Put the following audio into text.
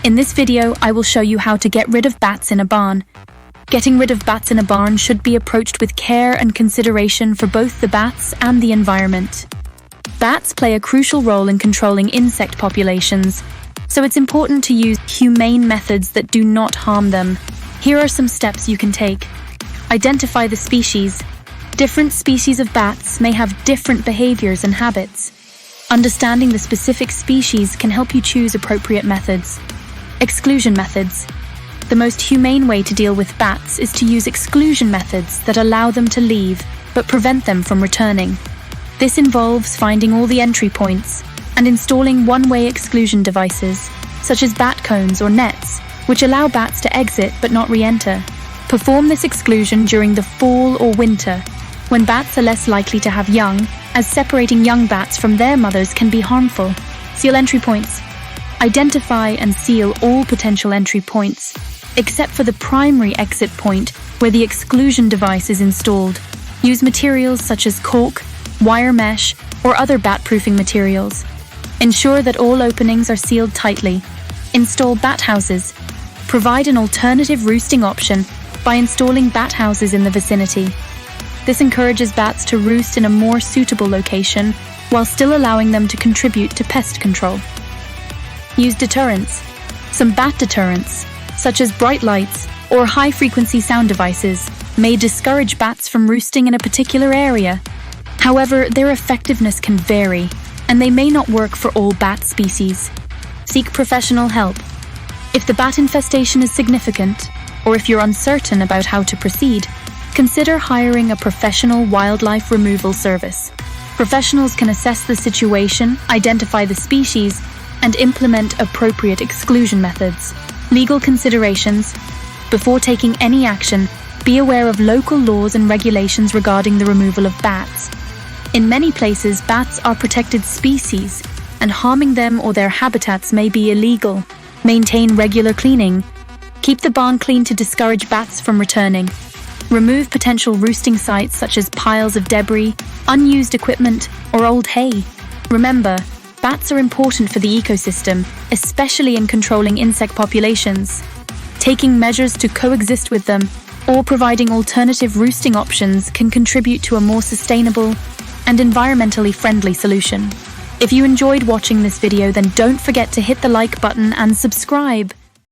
In this video, I will show you how to get rid of bats in a barn. Getting rid of bats in a barn should be approached with care and consideration for both the bats and the environment. Bats play a crucial role in controlling insect populations, so it's important to use humane methods that do not harm them. Here are some steps you can take. Identify the species. Different species of bats may have different behaviors and habits. Understanding the specific species can help you choose appropriate methods. Exclusion methods. The most humane way to deal with bats is to use exclusion methods that allow them to leave, but prevent them from returning. This involves finding all the entry points and installing one-way exclusion devices, such as bat cones or nets, which allow bats to exit but not re-enter. Perform this exclusion during the fall or winter, when bats are less likely to have young, as separating young bats from their mothers can be harmful. Seal entry points. Identify and seal all potential entry points, except for the primary exit point where the exclusion device is installed. Use materials such as cork, wire mesh, or other bat-proofing materials. Ensure that all openings are sealed tightly. Install bat houses. Provide an alternative roosting option by installing bat houses in the vicinity. This encourages bats to roost in a more suitable location while still allowing them to contribute to pest control. Use deterrents. Some bat deterrents, such as bright lights or high-frequency sound devices, may discourage bats from roosting in a particular area. However, their effectiveness can vary, and they may not work for all bat species. Seek professional help. If the bat infestation is significant, or if you're uncertain about how to proceed, consider hiring a professional wildlife removal service. Professionals can assess the situation, identify the species, and implement appropriate exclusion methods. Legal considerations. Before taking any action, be aware of local laws and regulations regarding the removal of bats. In many places, bats are protected species, and harming them or their habitats may be illegal. Maintain regular cleaning. Keep the barn clean to discourage bats from returning. Remove potential roosting sites such as piles of debris, unused equipment, or old hay. Remember, bats are important for the ecosystem, especially in controlling insect populations. Taking measures to coexist with them or providing alternative roosting options can contribute to a more sustainable and environmentally friendly solution. If you enjoyed watching this video, then don't forget to hit the like button and subscribe.